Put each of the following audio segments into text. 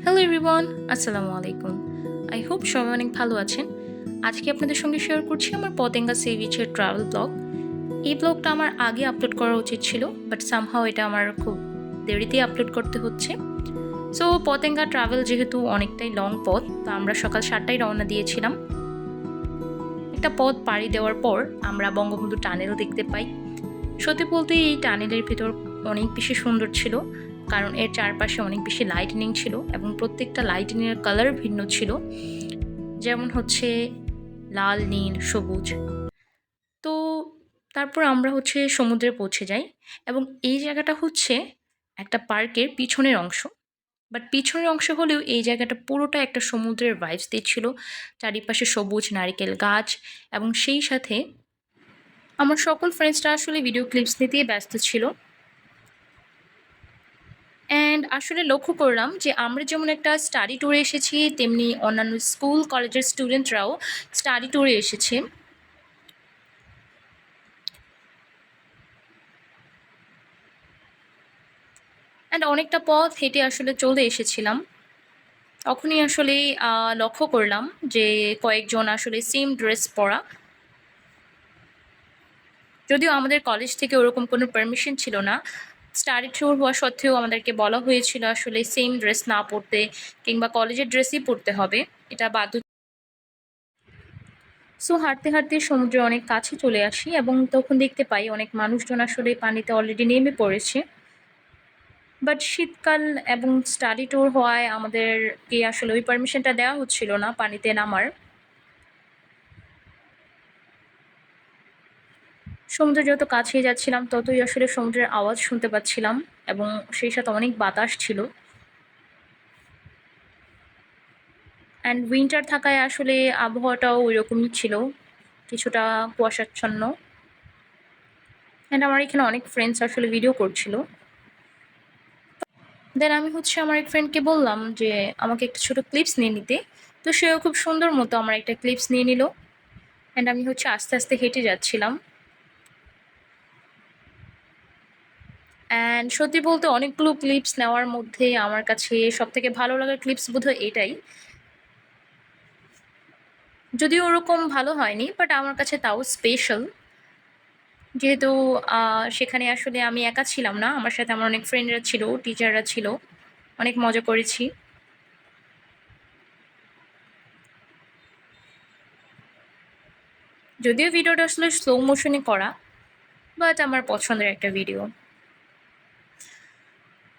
Hello everyone, আসসালামু আলাইকুম। I hope সবাই অনেক ভালো আছেন। আজকে আপনাদের সঙ্গে শেয়ার করছি আমার পতেঙ্গা সি বিচের ট্রাভেল ব্লগ। এই ব্লগটা আমার আগে আপলোড করা উচিত ছিল, বাট সামহাও এটা আমার খুব দেরিতেই আপলোড করতে হচ্ছে। সো পতেঙ্গা ট্রাভেল যেহেতু অনেকটাই লং পথ, তো আমরা সকাল 7টায় রওনা দিয়েছিলাম। একটা পথ পাড়ি দেওয়ার পর আমরা বঙ্গবন্ধু টানেল দেখতে পাই। সত্যি বলতে এই টানেলের ভিতর অনেক বেশি সুন্দর ছিল, কারণ এর চারপাশে অনেক বেশি লাইটনিং ছিল এবং প্রত্যেকটা লাইটনিংয়ের কালার ভিন্ন ছিল, যেমন হচ্ছে লাল, নীল, সবুজ। তো তারপর আমরা সমুদ্রে পৌঁছে যাই এবং এই জায়গাটা হচ্ছে একটা পার্কের পিছনের অংশ। বাট পিছনের অংশ হলেও এই জায়গাটা পুরোটা একটা সমুদ্রের ভাইবস দিচ্ছিল। চারিপাশে সবুজ নারিকেল গাছ এবং সেই সাথে আমার সকল ফ্রেন্ডসরা আসলে ভিডিও ক্লিপস নিতেই ব্যস্ত ছিল। অ্যান্ড আসলে লক্ষ্য করলাম যে আমরা যেমন একটা স্টাডি ট্যুরে এসেছি, তেমনি অন্যান্য স্কুল কলেজের স্টুডেন্টরাও স্টাডি ট্যুরে এসেছে। অ্যান্ড অনেকটা পথ হেঁটে আসলে চলে এসেছিলাম। তখনই আসলে লক্ষ্য করলাম যে কয়েকজন আসলে সেম ড্রেস পরা। যদিও আমাদের কলেজ থেকে ওরকম কোনো পারমিশন ছিল না, স্টাডি ট্যুর হওয়া সত্ত্বেও আমাদেরকে বলা হয়েছিল আসলে সেম ড্রেস না পরতে, কিংবা কলেজের ড্রেসই পরতে হবে, এটা বাধ্য। সো হাঁটতে হাঁটতে সমুদ্রের অনেক কাছে চলে আসি এবং তখন দেখতে পাই অনেক মানুষজন আসলে পানিতে অলরেডি নেমে পড়েছে। বাট শীতকাল এবং স্টাডি ট্যুর হওয়ায় আমাদেরকে আসলে ওই পারমিশনটা দেওয়া হচ্ছিল না পানিতে নামার। সমুদ্রে যত কাছে যাচ্ছিলাম ততই আসলে সমুদ্রের আওয়াজ শুনতে পাচ্ছিলাম এবং সেই সাথে অনেক বাতাস ছিল। অ্যান্ড উইন্টার থাকায় আসলে আবহাওয়াটাও ওই রকমই ছিল, কিছুটা কুয়াশাচ্ছন্ন। অ্যান্ড আমার এখানে অনেক ফ্রেন্ডস আসলে ভিডিও করছিল। দেন আমি আমার এক ফ্রেন্ডকে বললাম যে আমাকে একটা ছোটো ক্লিপস নিয়ে নিতে। তো সেও খুব সুন্দর মতো আমার একটা ক্লিপস নিয়ে নিল। অ্যান্ড আমি আস্তে আস্তে হেঁটে যাচ্ছিলাম। অ্যান্ড সত্যি বলতে অনেকগুলো ক্লিপস নেওয়ার মধ্যে আমার কাছে সবথেকে ভালো লাগার ক্লিপস বোধহয় এটাই। যদিও ওরকম ভালো হয়নি, বাট আমার কাছে তাও স্পেশাল। যেহেতু সেখানে আসলে আমি একা ছিলাম না, আমার সাথে আমার অনেক ফ্রেন্ডরা ছিল, টিচাররা ছিল, অনেক মজা করেছি। যদিও ভিডিওটা আসলে স্লো মোশনে করা, বাট আমার পছন্দের একটা ভিডিও।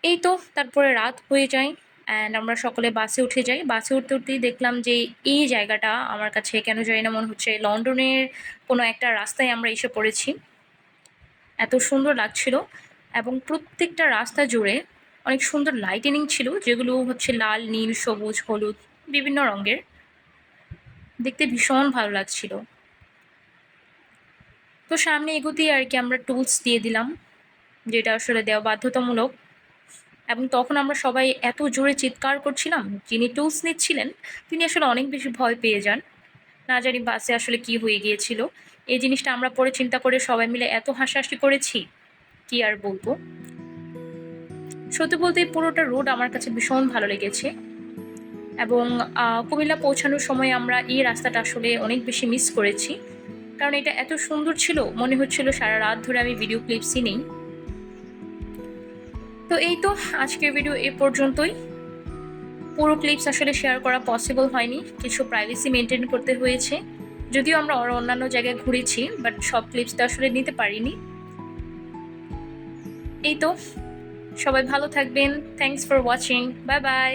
এই তো তারপরে রাত হয়ে যায় অ্যান্ড আমরা সকলে বাসে উঠে যাই। বাসে উঠতে উঠতেই দেখলাম যে এই জায়গাটা আমার কাছে কেন জানি না মনে হচ্ছে লন্ডনের কোনো একটা রাস্তায় আমরা এসে পড়েছি। এত সুন্দর লাগছিল এবং প্রত্যেকটা রাস্তা জুড়ে অনেক সুন্দর লাইটিনিং ছিল, যেগুলো লাল, নীল, সবুজ, হলুদ, বিভিন্ন রঙের। দেখতে ভীষণ ভালো লাগছিল। তো সামনে এগোতেই আর কি আমরা টুলস দিয়ে দিলাম, যেটা আসলে দেওয়া বাধ্যতামূলক। এবং তখন আমরা সবাই এত জোরে চিৎকার করছিলাম, যিনি টুলস নিচ্ছিলেন তিনি আসলে অনেক বেশি ভয় পেয়ে যান। না জানি বাসে আসলে কি হয়ে গিয়েছিল। এই জিনিসটা আমরা পরে চিন্তা করে সবাই মিলে এত হাসাহাসি করেছি, কি আর বলবো। সত্যি বলতে পুরোটা রোড আমার কাছে ভীষণ ভালো লেগেছে। এবং কুমিল্লা পৌঁছানোর সময় আমরা এই রাস্তাটা আসলে অনেক বেশি মিস করেছি, কারণ এটা এত সুন্দর ছিল, মনে হচ্ছিল সারা রাত ধরে আমি ভিডিও ক্লিপসই নেই। তো এই তো আজকের ভিডিও এ পর্যন্তই। পুরো ক্লিপস আসলে শেয়ার করা পসিবল হয়নি, কিছু প্রাইভেসি মেনটেন করতে হয়েছে। যদিও আমরা অন্যান্য জায়গায় ঘুরেছি, বাট সব ক্লিপসটা আসলে নিতে পারিনি। এই তো, সবাই ভালো থাকবেন। Thanks for watching. Bye bye.